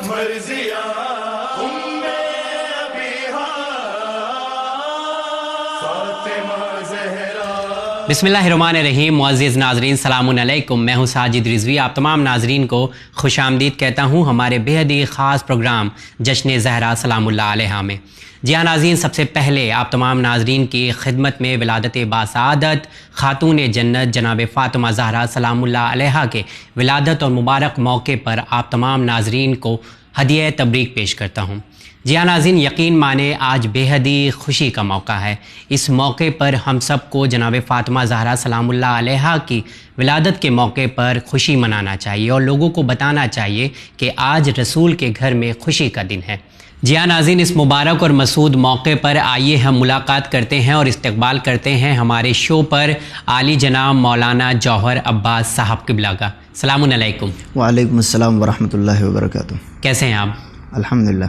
مرضیہ بسم اللہ الرحمن الرحیم. معزز ناظرین سلام علیکم. میں ہوں ساجد رضوی. آپ تمام ناظرین کو خوش آمدید کہتا ہوں ہمارے بے حد ہی خاص پروگرام جشن زہرا سلام اللہ علیہا میں. جی ہاں ناظرین، سب سے پہلے آپ تمام ناظرین کی خدمت میں ولادت باسعادت خاتون جنت جناب فاطمہ زہرا سلام اللہ علیہا کے ولادت اور مبارک موقع پر آپ تمام ناظرین کو ہدیہ تبریک پیش کرتا ہوں. جی ہاں ناظرین، یقین مانیں آج بے حد ہی خوشی کا موقع ہے. اس موقع پر ہم سب کو جناب فاطمہ زہرا سلام اللہ علیہا کی ولادت کے موقع پر خوشی منانا چاہیے اور لوگوں کو بتانا چاہیے کہ آج رسول کے گھر میں خوشی کا دن ہے. جی ہاں ناظرین، اس مبارک اور مسعود موقع پر آئیے ہم ملاقات کرتے ہیں اور استقبال کرتے ہیں ہمارے شو پر عالی جناب مولانا جوہر عباس صاحب قبلہ کا. السلام علیکم. وعلیکم السلام ورحمۃ اللہ وبرکاتہ. کیسے ہیں آپ؟ الحمدللہ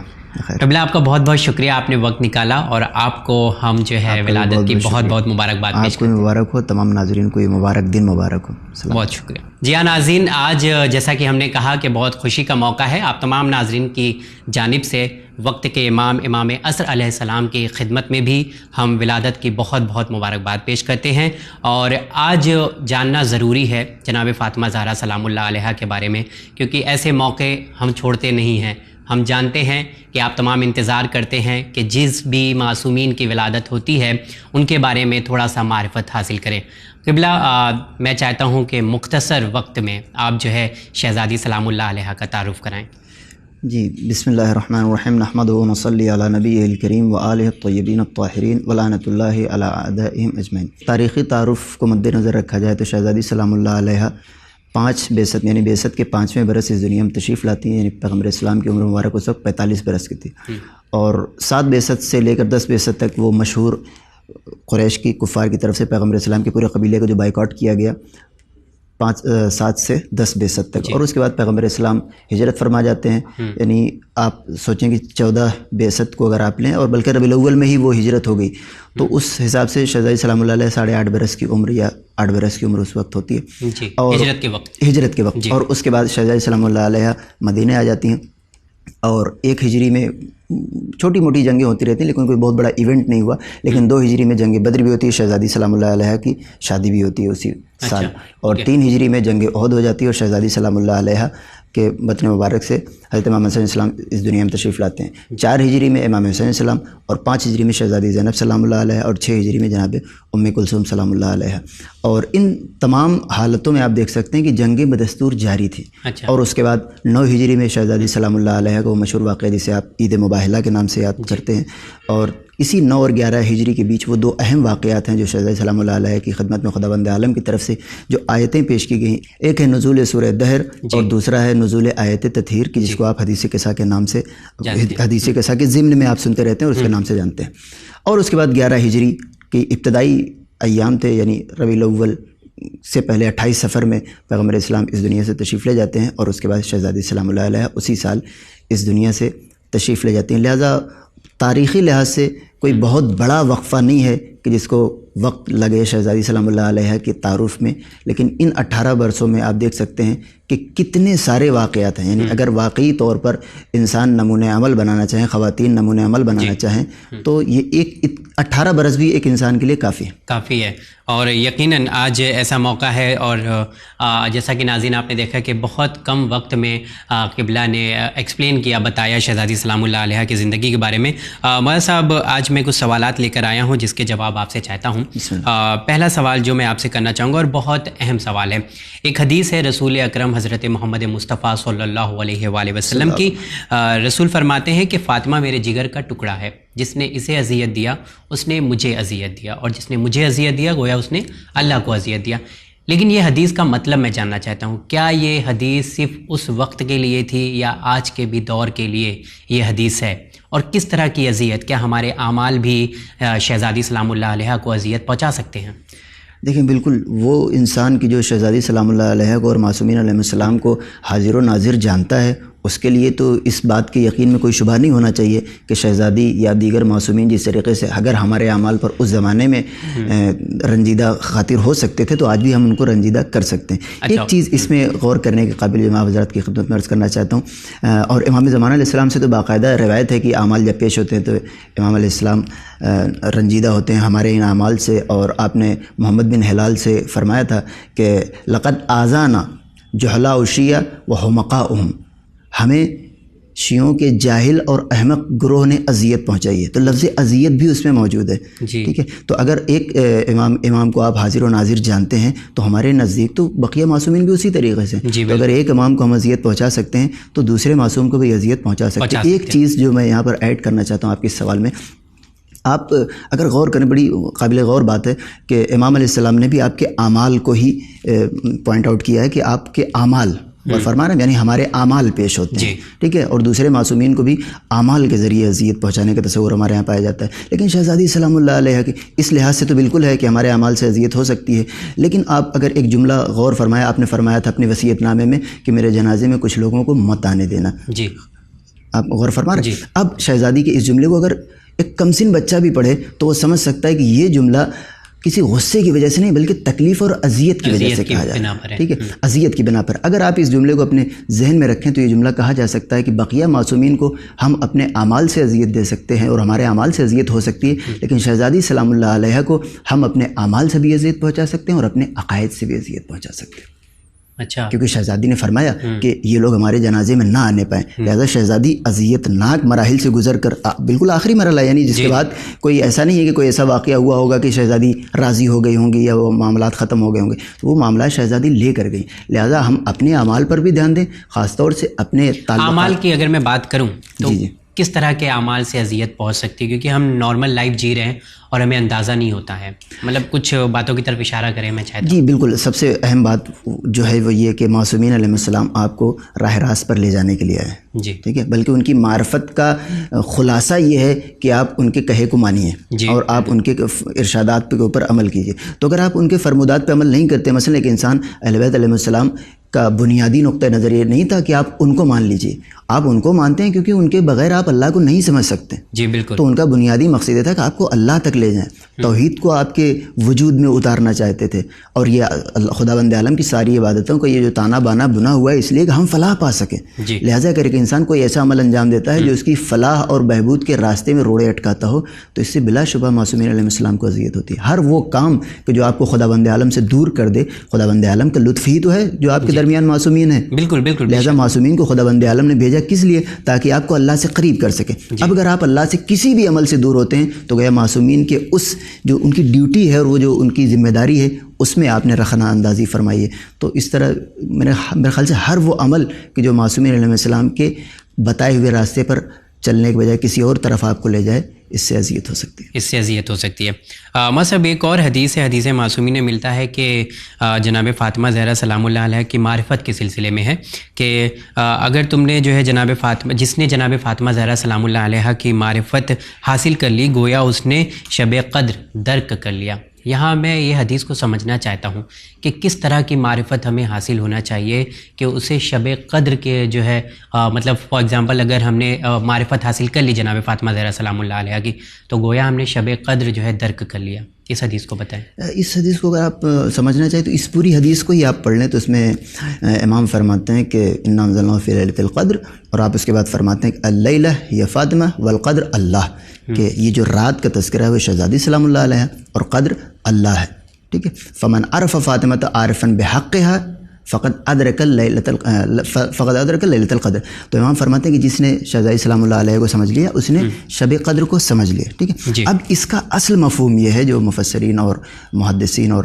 قبلہ آپ کا بہت بہت شکریہ، آپ نے وقت نکالا اور آپ کو ہم جو ہے ولادت کی بہت بہت مبارکباد پیش کرتے ہیں. آپ کو مبارک ہو، تمام ناظرین کو یہ مبارک دن مبارک ہو. بہت شکریہ. جی ہاں ناظرین، آج جیسا کہ ہم نے کہا کہ بہت خوشی کا موقع ہے. آپ تمام ناظرین کی جانب سے وقت کے امام عصر علیہ السلام کی خدمت میں بھی ہم ولادت کی بہت بہت مبارکباد پیش کرتے ہیں. اور آج جاننا ضروری ہے جناب فاطمہ زہرا سلام اللہ علیہا کے بارے میں، کیونکہ ایسے موقع ہم چھوڑتے نہیں ہیں. ہم جانتے ہیں کہ آپ تمام انتظار کرتے ہیں کہ جس بھی معصومین کی ولادت ہوتی ہے ان کے بارے میں تھوڑا سا معرفت حاصل کریں. قبلہ میں چاہتا ہوں کہ مختصر وقت میں آپ جو ہے شہزادی سلام اللہ علیہا کا تعارف کرائیں. جی، بسم اللہ الرحمن الرحیم. نحمدہ و نصلی علی نبیہ الکریم و آلہ الطیبین الطاہرین و لعنۃ اللہ علی اعدائہم اجمعین. تاریخی تعارف کو مد نظر رکھا جائے تو شہزادی سلام اللہ علیہا 5 بعثت یعنی بعثت کے 5ویں برس اس دنیا میں تشریف لاتی ہیں. یعنی پیغمبر اسلام کی عمر مبارک اس وقت 45 برس کی تھی. اور 7 بعثت سے لے کر 10 بعثت تک وہ مشہور قریش کی کفار کی طرف سے پیغمبر اسلام کے پورے قبیلے کو جو بائیکاٹ کیا گیا 7 سے 10 بعثت تک. اور اس کے بعد پیغمبر اسلام ہجرت فرما جاتے ہیں. یعنی آپ سوچیں کہ 14 بعثت کو اگر آپ لیں اور بلکہ ربیع الاول میں ہی وہ ہجرت ہو گئی تو اس حساب سے شہزادی سلام اللہ علیہ 8.5 برس کی عمر یا 8 برس کی عمر اس وقت ہوتی ہے. اور ہجرت کے وقت. اور اس کے بعد شہزادی سلام اللہ علیہ مدینہ آ جاتی ہیں. اور 1 ہجری میں چھوٹی موٹی جنگیں ہوتی رہتی ہیں لیکن کوئی بہت بڑا ایونٹ نہیں ہوا. لیکن 2 ہجری میں جنگ بدر بھی ہوتی ہے، شہزادی سلام اللہ علیہ کی شادی بھی ہوتی ہے اسی سال. اور 3 ہجری میں جنگ احد ہو جاتی ہے اور شہزادی سلام اللہ علیہ کے وطن مبارک سے حضرت امام حسن السلام اس دنیا میں تشریف لاتے ہیں. 4 ہجری میں امام حسین السلام اور 5 ہجری میں شہزادی زینب سلام اللہ علیہ اور 6 ہجری میں جناب ام کلثوم سلام اللہ علیہ. اور ان تمام حالتوں میں آپ دیکھ سکتے ہیں کہ جنگیں بدستور جاری تھی. اور اس کے بعد 9 ہجری میں شہزادی سلام اللہ علیہ کو مشہور واقعہ جسے آپ عید مباہلہ کے نام سے یاد کرتے ہیں. اور اسی 9 اور 11 ہجری کے بیچ وہ 2 اہم واقعات ہیں جو شہزادی سلام اللہ علیہ کی خدمت میں خداوند عالم کی طرف سے جو آیتیں پیش کی گئیں. ایک ہے نزول سورہ دہر اور دوسرا ہے نزول آیت تطہیر کی جس کو آپ حدیث قصہ کے نام سے حدیث قصہ کے ضمن میں آپ سنتے رہتے ہیں اور اس کے نام سے جانتے ہیں. اور اس کے بعد 11 ہجری کی ابتدائی ایام تھے، یعنی ربیع الاول سے پہلے 28 صفر میں پیغمبر اسلام اس دنیا سے تشریف لے جاتے ہیں اور اس کے بعد شہزادی سلام اللہ علیہ اسی سال اس دنیا سے تشریف لے جاتے ہیں. لہٰذا تاریخی لحاظ سے کوئی بہت بڑا وقفہ نہیں ہے کہ جس کو وقت لگے شہزادی سلام اللہ علیہ کے تعارف میں. لیکن ان 18 برسوں میں آپ دیکھ سکتے ہیں کہ کتنے سارے واقعات ہیں. یعنی اگر واقعی طور پر انسان نمونۂ عمل بنانا چاہیں، خواتین نمونۂ عمل بنانا چاہیں تو یہ 18 برس بھی ایک انسان کے لیے کافی ہے. اور یقیناً آج ایسا موقع ہے اور جیسا کہ ناظرین آپ نے دیکھا کہ بہت کم وقت میں قبلہ نے ایکسپلین کیا، بتایا شہزادی سلام اللہ علیہ کی زندگی کے بارے میں. مولانا صاحب، آج میں کچھ سوالات لے کر آیا ہوں جس کے جواب آپ سے چاہتا ہوں. پہلا سوال جو میں آپ سے کرنا چاہوں گا اور بہت اہم سوال ہے، ایک حدیث ہے رسول اکرم حضرت محمد مصطفیٰ صلی اللہ علیہ وآلہ وسلم کی. رسول فرماتے ہیں کہ فاطمہ میرے جگر کا ٹکڑا ہے، جس نے اسے اذیت دیا اس نے مجھے اذیت دیا، اور جس نے مجھے اذیت دیا گویا اس نے اللہ کو اذیت دیا. لیکن یہ حدیث کا مطلب میں جاننا چاہتا ہوں، کیا یہ حدیث صرف اس وقت کے لیے تھی یا آج کے بھی دور کے لیے یہ حدیث ہے؟ اور کس طرح کی اذیت، کیا ہمارے اعمال بھی شہزادی سلام اللہ علیہ کو اذیت پہنچا سکتے ہیں؟ دیکھیں، بالکل وہ انسان کی جو شہزادی سلام اللہ علیہ کو اور معصومین علیہ السلام کو حاضر و ناظر جانتا ہے اس کے لیے تو اس بات کے یقین میں کوئی شبہ نہیں ہونا چاہیے کہ شہزادی یا دیگر معصومین جس طریقے سے اگر ہمارے اعمال پر اس زمانے میں رنجیدہ خاطر ہو سکتے تھے تو آج بھی ہم ان کو رنجیدہ کر سکتے ہیں۔ ایک چیز اس میں غور کرنے کے قابل جناب حضرات کی خدمت میں عرض کرنا چاہتا ہوں، اور امام زمانہ علیہ السلام سے تو باقاعدہ روایت ہے کہ اعمال جب پیش ہوتے ہیں تو امام علیہ السلام رنجیدہ ہوتے ہیں ہمارے ان اعمال سے، اور آپ نے محمد بن ہلال سے فرمایا تھا کہ لقد آذانا جہلاء الشیعہ وحمقاؤہم، ہمیں شیعوں کے جاہل اور احمق گروہ نے اذیت پہنچائی ہے، تو لفظ اذیت بھی اس میں موجود ہے، ٹھیک ہے۔ تو اگر ایک امام کو آپ حاضر و ناظر جانتے ہیں تو ہمارے نزدیک تو بقیہ معصومین بھی اسی طریقے سے، تو اگر ایک امام کو ہم اذیت پہنچا سکتے ہیں تو دوسرے معصوم کو بھی اذیت پہنچا سکتے ہیں۔ ایک چیز جو میں یہاں پر ایڈ کرنا چاہتا ہوں آپ کے اس سوال میں، آپ اگر غور کریں، بڑی قابل غور بات ہے کہ امام علیہ السلام نے بھی آپ کے اعمال کو ہی پوائنٹ آؤٹ کیا ہے کہ آپ کے اعمال، اور فرما رہے ہیں یعنی ہمارے اعمال پیش ہوتے ہیں، ٹھیک ہے، اور دوسرے معصومین کو بھی اعمال کے ذریعے اذیت پہنچانے کا تصور ہمارے یہاں پایا جاتا ہے۔ لیکن شہزادی سلام اللہ علیہ کے اس لحاظ سے تو بالکل ہے کہ ہمارے اعمال سے اذیت ہو سکتی ہے، لیکن آپ اگر ایک جملہ غور فرمایا، آپ نے فرمایا تھا اپنے وصیت نامے میں کہ میرے جنازے میں کچھ لوگوں کو مت آنے دینا، جی آپ غور فرما رہے ہیں۔ اب شہزادی کے اس جملے کو اگر ایک کمسن بچہ بھی پڑھے تو وہ سمجھ سکتا ہے کہ یہ جملہ کسی غصے کی وجہ سے نہیں بلکہ تکلیف اور اذیت کی وجہ سے کہا جاتا ہے، ٹھیک ہے، اذیت کی بنا پر۔ اگر آپ اس جملے کو اپنے ذہن میں رکھیں تو یہ جملہ کہا جا سکتا ہے کہ بقیہ معصومین کو ہم اپنے اعمال سے اذیت دے سکتے ہیں اور ہمارے اعمال سے اذیت ہو سکتی ہے، لیکن شہزادی سلام اللہ علیہ کو ہم اپنے اعمال سے بھی اذیت پہنچا سکتے ہیں اور اپنے عقائد سے بھی اذیت پہنچا سکتے ہیں۔ اچھا، کیونکہ شہزادی نے فرمایا کہ یہ لوگ ہمارے جنازے میں نہ آنے پائیں، لہذا شہزادی اذیت ناک مراحل سے گزر کر بالکل آخری مرحلہ، یعنی جس کے بعد کوئی ایسا نہیں ہے کہ کوئی ایسا واقعہ ہوا ہوگا کہ شہزادی راضی ہو گئی ہوں گی یا وہ معاملات ختم ہو گئے ہوں گے، تو وہ معاملات شہزادی لے کر گئی، لہذا ہم اپنے اعمال پر بھی دھیان دیں، خاص طور سے اپنے اعمال کی اگر میں بات کروں تو کس طرح کے اعمال سے اذیت پہنچ سکتی ہے، کیونکہ ہم نارمل لائف جی رہے ہیں اور ہمیں اندازہ نہیں ہوتا ہے، مطلب کچھ باتوں کی طرف اشارہ کریں میں چاہتا ہوں۔ جی بالکل، سب سے اہم بات جو ہے وہ یہ کہ معصومین علیہ السلام آپ کو راہ راست پر لے جانے کے لیے آئے، جی ٹھیک ہے، بلکہ ان کی معرفت کا خلاصہ یہ ہے کہ آپ ان کے کہے کو مانیے اور آپ ان کے ارشادات کے اوپر عمل کیجیے۔ تو اگر آپ ان کے فرمودات پہ عمل نہیں کرتے، مثلا ایک انسان اہل بیت علیہ السلام کا بنیادی نقطہ نظر یہ نہیں تھا کہ آپ ان کو مان لیجئے، آپ ان کو مانتے ہیں کیونکہ ان کے بغیر آپ اللہ کو نہیں سمجھ سکتے، جی بالکل، تو ان کا بنیادی مقصد یہ تھا کہ آپ کو اللہ تک لے جائیں، توحید کو آپ کے وجود میں اتارنا چاہتے تھے، اور یہ خداوند عالم کی ساری عبادتوں کو یہ جو تانا بانا بنا ہوا ہے اس لیے کہ ہم فلاح پا سکیں، لہٰذا کر کے انسان کوئی ایسا عمل انجام دیتا ہے جو اس کی فلاح اور بہبود کے راستے میں روڑے اٹکاتا ہو تو اس سے بلا شبہ معصومین علیہ السلام کو اذیت ہوتی ہے۔ ہر وہ کام کہ جو آپ کو خداوند عالم سے دور کر دے، خداوند عالم کا لطف ہی تو ہے جو آپ کے درمیان معصومین ہے، بالکل بالکل، لہٰذا معصومین کو خداوند عالم نے بھیجا کس لیے؟ تاکہ آپ کو اللہ سے قریب کر سکے۔ اب اگر آپ اللہ سے کسی بھی عمل سے دور ہوتے ہیں تو گویا معصومین کے اس جو ان کی ڈیوٹی ہے اور وہ جو ان کی ذمہ داری ہے اس میں آپ نے رخنہ اندازی فرمائی ہے۔ تو اس طرح میرے خیال سے ہر وہ عمل کہ جو معصومین علیہ السلام کے بتائے ہوئے راستے پر چلنے کے بجائے کسی اور طرف آپ کو لے جائے، اس سے اذیت ہو سکتی ہے، اس سے اذیت ہو سکتی ہے۔ مصحف ایک اور حدیث ہے، حدیث معصومین میں ملتا ہے کہ جناب فاطمہ زہرا سلام اللہ علیہ کی معرفت کے سلسلے میں ہے کہ اگر تم نے جو ہے جس نے جناب فاطمہ زہرا سلام اللہ علیہ کی معرفت حاصل کر لی گویا اس نے شب قدر درک کر لیا۔ یہاں میں یہ حدیث کو سمجھنا چاہتا ہوں کہ کس طرح کی معرفت ہمیں حاصل ہونا چاہیے کہ اسے شب قدر کے جو ہے مطلب فار ایگزامپل اگر ہم نے معرفت حاصل کر لی جناب فاطمہ زہرا سلام اللہ علیہ کی تو گویا ہم نے شب قدر جو ہے درک کر لیا۔ اس حدیث کو بتائیں۔ اس حدیث کو اگر آپ سمجھنا چاہیں تو اس پوری حدیث کو ہی آپ پڑھ لیں تو اس میں امام فرماتے ہیں کہ انا انزلناہ فی لیلۃ القدر، اور آپ اس کے بعد فرماتے ہیں کہ اللیلہ ہی فاطمہ والقدر اللہ، کہ یہ جو رات کا تذکرہ ہے وہ شہزادی سلام اللہ علیہ اور قدر اللہ ہے، ٹھیک ہے۔ فمن عرف فاطمہ عارفا بحقھا فقد ادرک لیلۃ القدر، تو امام فرماتے ہیں کہ جس نے شہزادی سلام اللہ علیہ کو سمجھ لیا اس نے شب قدر کو سمجھ لیا، ٹھیک ہے۔ اب اس کا اصل مفہوم یہ ہے جو مفسرین اور محدثین اور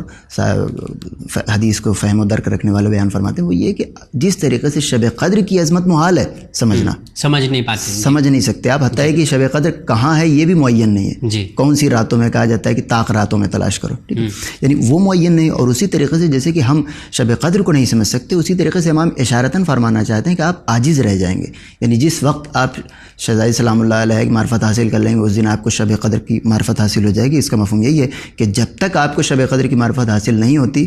حدیث کو فہم و درک رکھنے والے بیان فرماتے ہیں، وہ یہ کہ جس طریقے سے شب قدر کی عظمت محال ہے سمجھنا، سمجھ نہیں پاتے، سمجھ نہیں سکتے آپ، حتیٰ کہ شب قدر کہاں ہے یہ بھی معین نہیں ہے، کون سی راتوں میں کہا جاتا ہے کہ طاق راتوں میں تلاش کرو، ٹھیک ہے، یعنی وہ معین نہیں۔ اور اسی طریقے سے جیسے کہ ہم شب قدر کو نہیں سمجھ سکتے، اسی طریقے سے امام اشارتاً فرمانا چاہتے ہیں کہ آپ عاجز رہ جائیں گے، یعنی جس وقت آپ شہزادی سلام اللہ علیہ کی معرفت حاصل کر لیں گے اس دن آپ کو شب قدر کی معرفت حاصل ہو جائے گی۔ اس کا مفہوم یہی ہے کہ جب تک آپ کو شب قدر کی معرفت حاصل نہیں ہوتی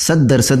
100%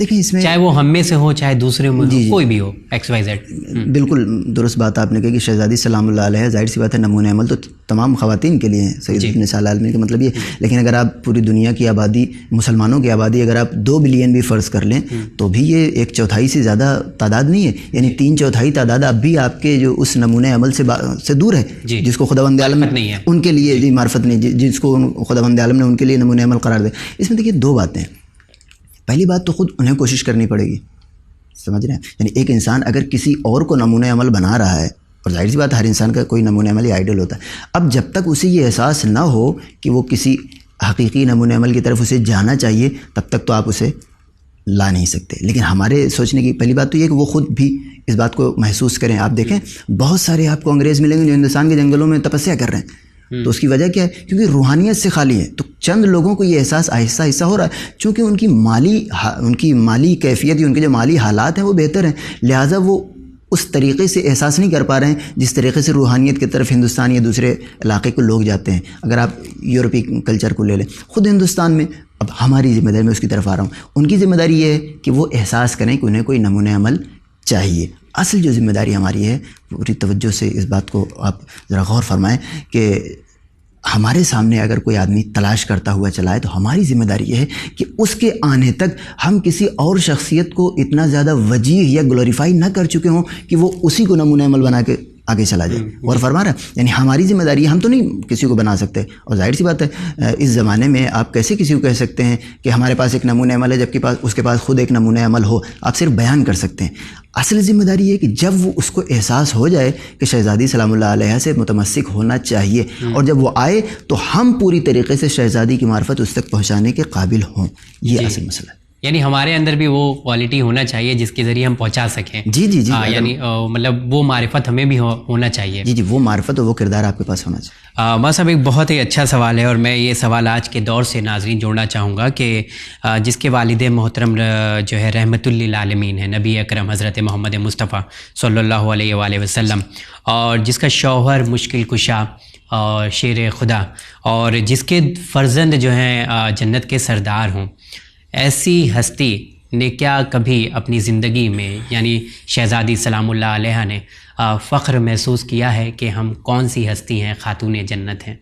دیکھیں اس میں چاہے وہ ہم میں سے ہو چاہے دوسرے میں ہو، کوئی بھی ہو ایکس وائی زیڈ. بالکل درست بات آپ نے کہی کہ شہزادی سلام اللہ علیہ ظاہر سی بات ہے نمونۂ عمل تو تمام خواتین کے لیے ہیں، سید نساء العالمین کا مطلب یہ. لیکن اگر آپ پوری دنیا کی آبادی، مسلمانوں کی آبادی اگر آپ 2 بلین بھی فرض کر لیں تو بھی یہ 1/4 سے زیادہ تعداد نہیں ہے. یعنی 3/4 تعداد اب بھی آپ کے جو اس نمونۂ عمل سے دور ہے جس کو خداوند عالم نے ان کے لیے معرفت نہیں، جس کو خداوند عالم نے ان کے لیے نمونۂ عمل قرار دے. اس میں دیکھیے 2 باتیں. پہلی بات تو خود انہیں کوشش کرنی پڑے گی، سمجھ رہے ہیں. یعنی ایک انسان اگر کسی اور کو نمونۂ عمل بنا رہا ہے، اور ظاہر سی بات ہر انسان کا کوئی نمونۂ عمل یا آئیڈل ہوتا ہے، اب جب تک اسے یہ احساس نہ ہو کہ وہ کسی حقیقی نمونۂ عمل کی طرف اسے جانا چاہیے، تب تک تو آپ اسے لا نہیں سکتے. لیکن ہمارے سوچنے کی پہلی بات تو یہ کہ وہ خود بھی اس بات کو محسوس کریں. آپ دیکھیں بہت سارے آپ کو انگریز ملیں گے جو ہندوستان کے جنگلوں میں تپسیا کر رہے ہیں. تو اس کی وجہ کیا ہے؟ کیونکہ روحانیت سے خالی ہے. تو چند لوگوں کو یہ احساس آہستہ آہستہ ہو رہا ہے، چونکہ ان کی مالی کیفیت یا ان کے جو مالی حالات ہیں وہ بہتر ہیں، لہٰذا وہ اس طریقے سے احساس نہیں کر پا رہے ہیں جس طریقے سے روحانیت کی طرف ہندوستان یا دوسرے علاقے کو لوگ جاتے ہیں. اگر آپ یورپی کلچر کو لے لیں، خود ہندوستان میں اب ہماری ذمہ داری میں اس کی طرف آ رہا ہوں، ان کی ذمہ داری یہ ہے کہ وہ احساس کریں کہ انہیں کوئی نمونۂ عمل چاہیے. اصل جو ذمہ داری ہماری ہے، پوری توجہ سے اس بات کو آپ ذرا غور فرمائیں کہ ہمارے سامنے اگر کوئی آدمی تلاش کرتا ہوا چلا ہے تو ہماری ذمہ داری یہ ہے کہ اس کے آنے تک ہم کسی اور شخصیت کو اتنا زیادہ وجیح یا گلوریفائی نہ کر چکے ہوں کہ وہ اسی کو نمونۂ عمل بنا کے آگے چلا جائے. اور فرما رہا ہے یعنی ہماری ذمہ داری ہے، ہم تو نہیں کسی کو بنا سکتے. اور ظاہر سی بات ہے اس زمانے میں آپ کیسے کسی کو کہہ سکتے ہیں کہ ہمارے پاس ایک نمونۂ عمل ہے جبکہ اس کے پاس خود ایک نمونۂ عمل ہو. آپ صرف بیان کر سکتے ہیں. اصل ذمہ داری یہ ہے کہ جب وہ اس کو احساس ہو جائے کہ شہزادی سلام اللہ علیہ سے متمسک ہونا چاہیے، اور جب وہ آئے تو ہم پوری طریقے سے شہزادی کی معرفت اس تک پہنچانے کے قابل ہوں. یہ اصل مسئلہ ہے. یعنی ہمارے اندر بھی وہ کوالٹی ہونا چاہیے جس کے ذریعے ہم پہنچا سکیں. جی جی جی یعنی مطلب وہ معرفت ہمیں بھی ہونا چاہیے. جی جی وہ معرفت اور وہ کردار آپ کے پاس ہونا چاہیے. بس اب ایک بہت ہی اچھا سوال ہے، اور میں یہ سوال آج کے دور سے ناظرین جوڑنا چاہوں گا کہ جس کے والد محترم جو ہے رحمت للعالمین ہے، نبی اکرم حضرت محمد مصطفیٰ صلی اللہ علیہ وآلہ وسلم، اور جس کا شوہر مشکل کشا اور شیر خدا، اور جس کے فرزند جو ہیں جنت کے سردار ہوں، ایسی ہستی نے کیا کبھی اپنی زندگی میں یعنی شہزادی سلام اللہ علیہ نے فخر محسوس کیا ہے کہ ہم کون سی ہستی ہیں، خاتون جنت ہیں؟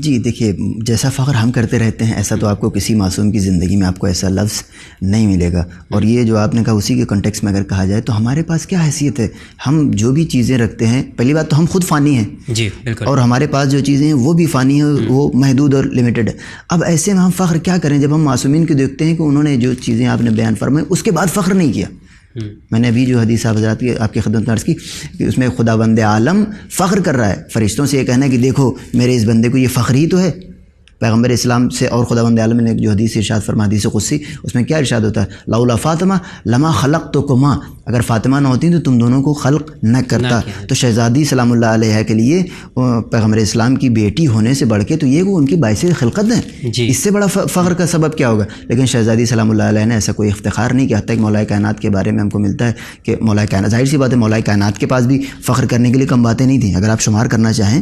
جی دیکھیے جیسا فخر ہم کرتے رہتے ہیں ایسا تو آپ کو کسی معصوم کی زندگی میں آپ کو ایسا لفظ نہیں ملے گا. اور یہ جو آپ نے کہا اسی کے کنٹیکس میں اگر کہا جائے تو ہمارے پاس کیا حیثیت ہے؟ ہم جو بھی چیزیں رکھتے ہیں، پہلی بات تو ہم خود فانی ہیں. جی بالکل. اور ہمارے پاس جو چیزیں ہیں وہ بھی فانی ہیں، وہ محدود اور لمیٹڈ ہے. اب ایسے میں ہم فخر کیا کریں جب ہم معصومین کو دیکھتے ہیں کہ انہوں نے جو چیزیں آپ نے بیان فرمائی اس کے بعد فخر نہیں کیا. میں نے ابھی جو حدیث صاحب حضرات کی آپ کی خدمت میں عرض کی کہ اس میں خداوند عالم فخر کر رہا ہے، فرشتوں سے یہ کہنا ہے کہ دیکھو میرے اس بندے کو یہ فخر ہی تو ہے. پیغمبر اسلام سے اور خداوند عالم نے جو حدیث ارشاد فرما، حدیث قدسی، اس میں کیا ارشاد ہوتا ہے؟ لولا فاطمہ لما خلقتکما، اگر فاطمہ نہ ہوتی تو تم دونوں کو خلق نہ کرتا. تو شہزادی سلام اللہ علیہ کے لیے پیغمبر اسلام کی بیٹی ہونے سے بڑھ کے تو یہ وہ ان کی باعث خلقت ہیں. اس سے بڑا فخر کا سبب کیا ہوگا؟ لیکن شہزادی سلام اللہ علیہ نے ایسا کوئی افتخار نہیں کیا. حتیٰ کہ مولا کائنات کے بارے میں ہم کو ملتا ہے کہ مولا کائنات، ظاہر سی بات ہے مولا کائنات کے پاس بھی فخر کرنے کے لیے کم باتیں نہیں تھیں. اگر آپ شمار کرنا چاہیں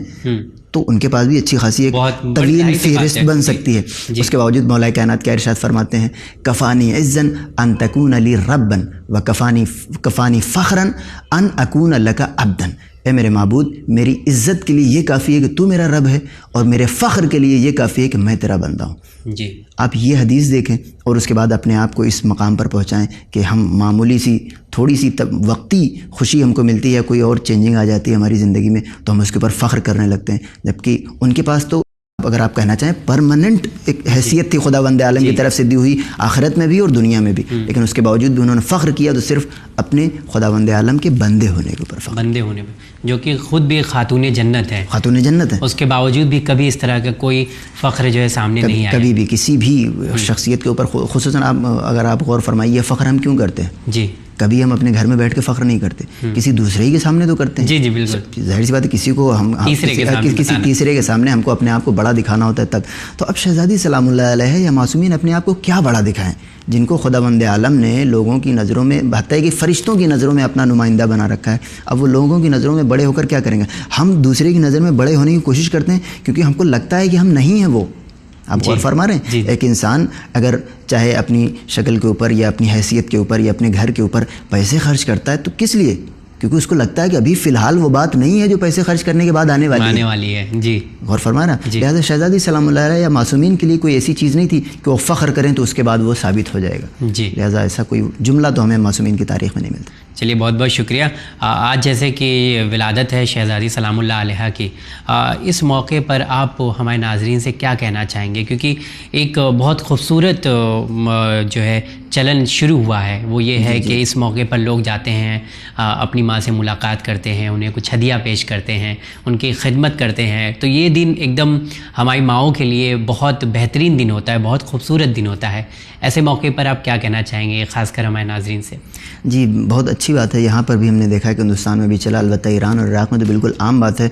تو ان کے پاس بھی اچھی خاصی ایک طویل فہرست بن سکتی ہے. اس کے باوجود مولا کائنات کیا ارشاد فرماتے ہیں؟ کفانی عزن ان تکون لی ربن و کفانی فخرن ان اکون لک عبدن. اے میرے معبود، میری عزت کے لیے یہ کافی ہے کہ تو میرا رب ہے، اور میرے فخر کے لیے یہ کافی ہے کہ میں تیرا بندہ ہوں. جی آپ یہ حدیث دیکھیں اور اس کے بعد اپنے آپ کو اس مقام پر پہنچائیں کہ ہم معمولی سی تھوڑی سی وقتی خوشی ہم کو ملتی ہے، کوئی اور چینجنگ آ جاتی ہے ہماری زندگی میں تو ہم اس کے اوپر فخر کرنے لگتے ہیں، جبکہ ان کے پاس تو اگر آپ کہنا چاہیں پرماننٹ ایک حیثیت تھی خداوند عالم کی طرف سے دی ہوئی، آخرت میں بھی اور دنیا میں بھی. لیکن اس کے باوجود بھی انہوں نے فخر کیا تو صرف اپنے خداوند عالم کے بندے ہونے کے اوپر فخر. بندے ہونے میں، جو کہ خود بھی خاتون جنت ہے. خاتون جنت ہے. اس کے باوجود بھی کبھی اس طرح کا کوئی فخر جو ہے سامنے نہیں آیا. کبھی بھی کسی بھی شخصیت کے اوپر، خصوصاً آپ اگر آپ غور فرمائیے فخر ہم کیوں کرتے ہیں؟ جی کبھی ہم اپنے گھر میں بیٹھ کے فخر نہیں کرتے، کسی دوسرے ہی کے سامنے تو کرتے ہیں. جی جی بالکل. ظاہر سی بات ہے کسی کو ہم کسی تیسرے کے سامنے ہم کو اپنے آپ کو بڑا دکھانا ہوتا ہے تب. تو اب شہزادی سلام اللہ علیہ یا معصومین اپنے آپ کو کیا بڑا دکھائیں جن کو خداوند عالم نے لوگوں کی نظروں میں، حتیٰ کہ فرشتوں کی نظروں میں اپنا نمائندہ بنا رکھا ہے. اب وہ لوگوں کی نظروں میں بڑے ہو کر کیا کریں گے؟ ہم دوسرے کی نظر میں بڑے ہونے کی کوشش کرتے ہیں کیونکہ ہم کو لگتا ہے کہ ہم نہیں ہیں وہ. آپ غور فرما رہے ہیں؟ ایک انسان اگر چاہے اپنی شکل کے اوپر یا اپنی حیثیت کے اوپر یا اپنے گھر کے اوپر پیسے خرچ کرتا ہے تو کس لیے؟ کیونکہ اس کو لگتا ہے کہ ابھی فی الحال وہ بات نہیں ہے جو پیسے خرچ کرنے کے بعد آنے والی ہے. جی غور فرمانا. لہٰذا شہزادی سلام اللہ علیہ یا معصومین کے لیے کوئی ایسی چیز نہیں تھی کہ وہ فخر کریں تو اس کے بعد وہ ثابت ہو جائے گا. لہٰذا ایسا کوئی جملہ تو ہمیں معصومین کی تاریخ میں نہیں ملتا. چلیے بہت بہت شکریہ. آج جیسے کہ ولادت ہے شہزادی سلام اللہ علیہ کی، اس موقع پر آپ ہمارے ناظرین سے کیا کہنا چاہیں گے؟ کیونکہ ایک بہت خوبصورت جو ہے چلن شروع ہوا ہے، وہ یہ ہے کہ اس موقع پر لوگ جاتے ہیں، اپنی ماں سے ملاقات کرتے ہیں، انہیں کچھ ہدیہ پیش کرتے ہیں، ان کی خدمت کرتے ہیں. تو یہ دن ایک دم ہماری ماؤں کے لیے بہت بہترین دن ہوتا ہے، بہت خوبصورت دن ہوتا ہے. ایسے موقع پر آپ کیا کہنا چاہیں گے خاص کر ہمارے ناظرین سے؟ جی بہت اچھی بات ہے. یہاں پر بھی ہم نے دیکھا کہ ہندوستان میں بھی چلا، البتہ ایران اور عراق میں تو بالکل عام بات ہے.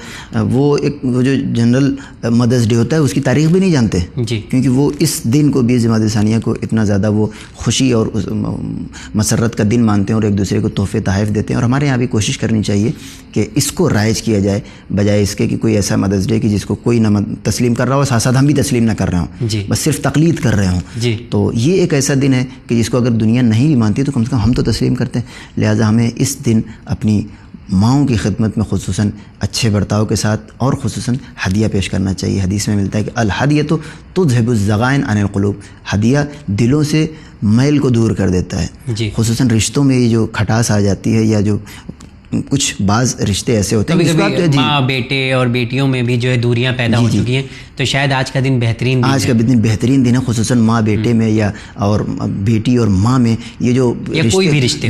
وہ جو جنرل مدرس ڈے ہوتا ہے اس کی تاریخ بھی نہیں جانتے، کیونکہ وہ اس دن کو بھی جماعت ثانیہ کو اتنا زیادہ وہ خوشی اور مسرت کا دن مانتے ہیں اور ایک دوسرے کو تحفے تحائف دیتے ہیں. اور ہمارے یہاں بھی کوشش کرنی چاہیے کہ اس کو رائج کیا جائے، بجائے اس کے کہ کوئی ایسا مدرس ڈے کہ جس کو کوئی نہ تسلیم کر رہا ہو، ساتھ ساتھ ہم بھی تسلیم نہ کر رہے ہوں، بس صرف تقلید کر رہے ہوں. تو یہ ایک ایسا دن ہے کہ جس کو اگر دنیا نہیں بھی مانتی تو کم سے کم ہم تو تسلیم کرتے ہیں. لہٰذا ہمیں اس دن اپنی ماؤں کی خدمت میں خصوصاً اچھے برتاؤ کے ساتھ اور خصوصاً ہدیہ پیش کرنا چاہیے. حدیث میں ملتا ہے کہ الہدیۃ تذہب الضغائن عن القلوب، ہدیہ دلوں سے میل کو دور کر دیتا ہے. خصوصاً رشتوں میں یہ جو کھٹاس آ جاتی ہے یا جو کچھ بعض رشتے ایسے ہوتے ہیں ماں بیٹے اور بیٹیوں میں بھی جو ہے دوریاں پیدا ہو چکی ہیں، تو شاید آج کا دن بہترین دن، آج کا دن بہترین دن ہے. خصوصاً ماں بیٹے میں یا اور بیٹی اور ماں میں یہ جو کوئی بھی رشتے،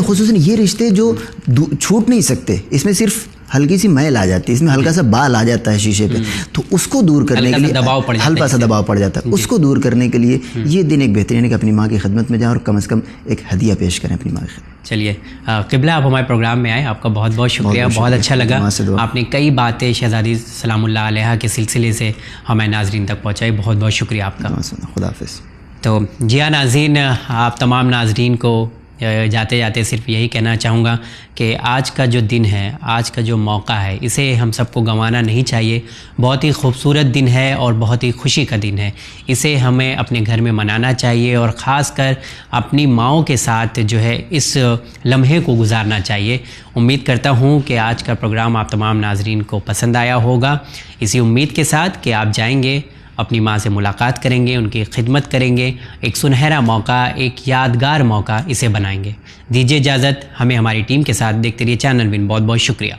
خصوصاً یہ رشتے جو چھوٹ نہیں سکتے، اس میں صرف ہلکی سی میل آ جاتی ہے، اس میں ہلکا سا بال آ جاتا ہے شیشے پہ، تو اس کو دور کرنے کے لیے ہلکا سا دباؤ پڑ جاتا ہے. اس کو دور کرنے کے لیے یہ دن ایک بہترین ہے کہ اپنی ماں کی خدمت میں جائیں اور کم از کم ایک ہدیہ پیش کریں اپنی ماں کی خدمت. چلیے قبلہ آپ ہمارے پروگرام میں آئے، آپ کا بہت بہت شکریہ. بہت اچھا لگا، آپ نے کئی باتیں شہزادی سلام اللہ علیہ کے سلسلے سے ہمارے ناظرین تک پہنچائی. بہت بہت شکریہ آپ کا. خدا حافظ. تو جی ہاں ناظرین، آپ تمام ناظرین کو جاتے جاتے صرف یہی کہنا چاہوں گا کہ آج کا جو دن ہے، آج کا جو موقع ہے، اسے ہم سب کو گنوانا نہیں چاہیے. بہت ہی خوبصورت دن ہے اور بہت ہی خوشی کا دن ہے. اسے ہمیں اپنے گھر میں منانا چاہیے اور خاص کر اپنی ماؤں کے ساتھ جو ہے اس لمحے کو گزارنا چاہیے. امید کرتا ہوں کہ آج کا پروگرام آپ تمام ناظرین کو پسند آیا ہوگا، اسی امید کے ساتھ کہ آپ جائیں گے، اپنی ماں سے ملاقات کریں گے، ان کی خدمت کریں گے. ایک سنہرا موقع، ایک یادگار موقع اسے بنائیں گے. دیجیے اجازت، ہمیں ہماری ٹیم کے ساتھ دیکھتے رہیے چینل ون. بہت بہت شکریہ.